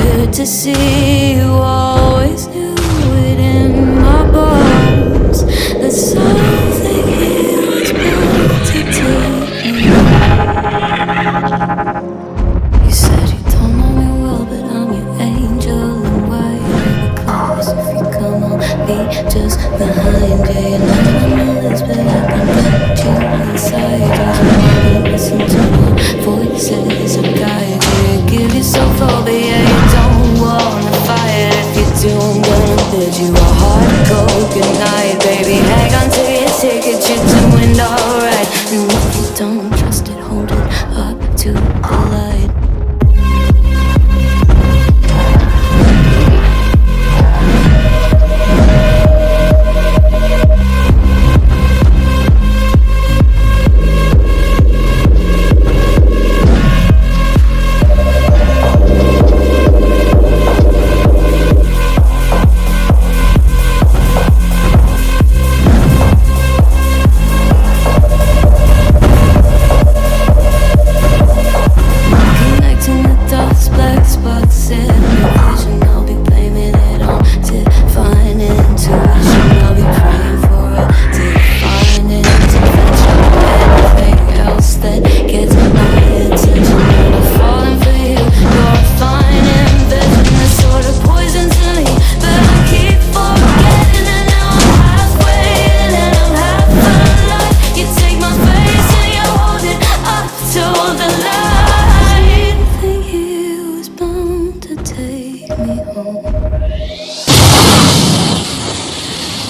good to see you. Always knew it in my bones that something here was bound to take me. You said you don't know me well, but I'm your angel, and why you never close if you come on me just behind you. You know I'm nameless, but I can get you inside. Just wanna listen to my voices and guide you. Give yourself over, yeah, you don't wanna fight. If you do, I'm gonna bid you a hard cold goodnight, baby. Hang on to your ticket, you're doing alright. And if you don't trust it, hold it up to the light.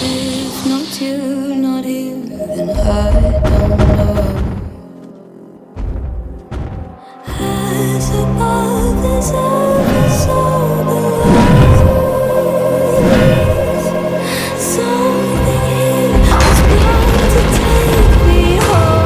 If not you, not you, then I don't know. As above is ever so below. Something here is bound to take me home.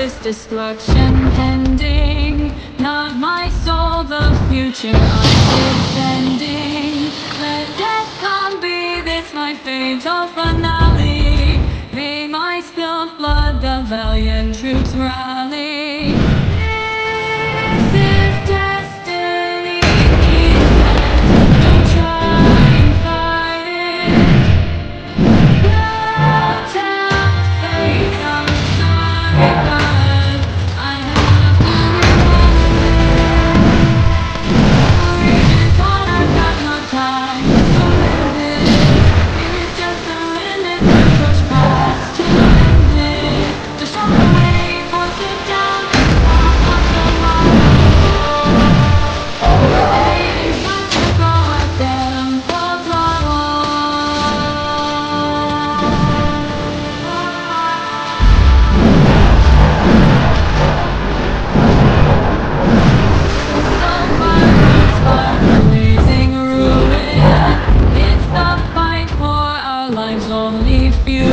this destruction pending. Not my soul, the future I'm defending. Let death come, be this my fatal finale. May my spilled blood the valiant troops rally. This is destiny. Don't try and fight it. Only few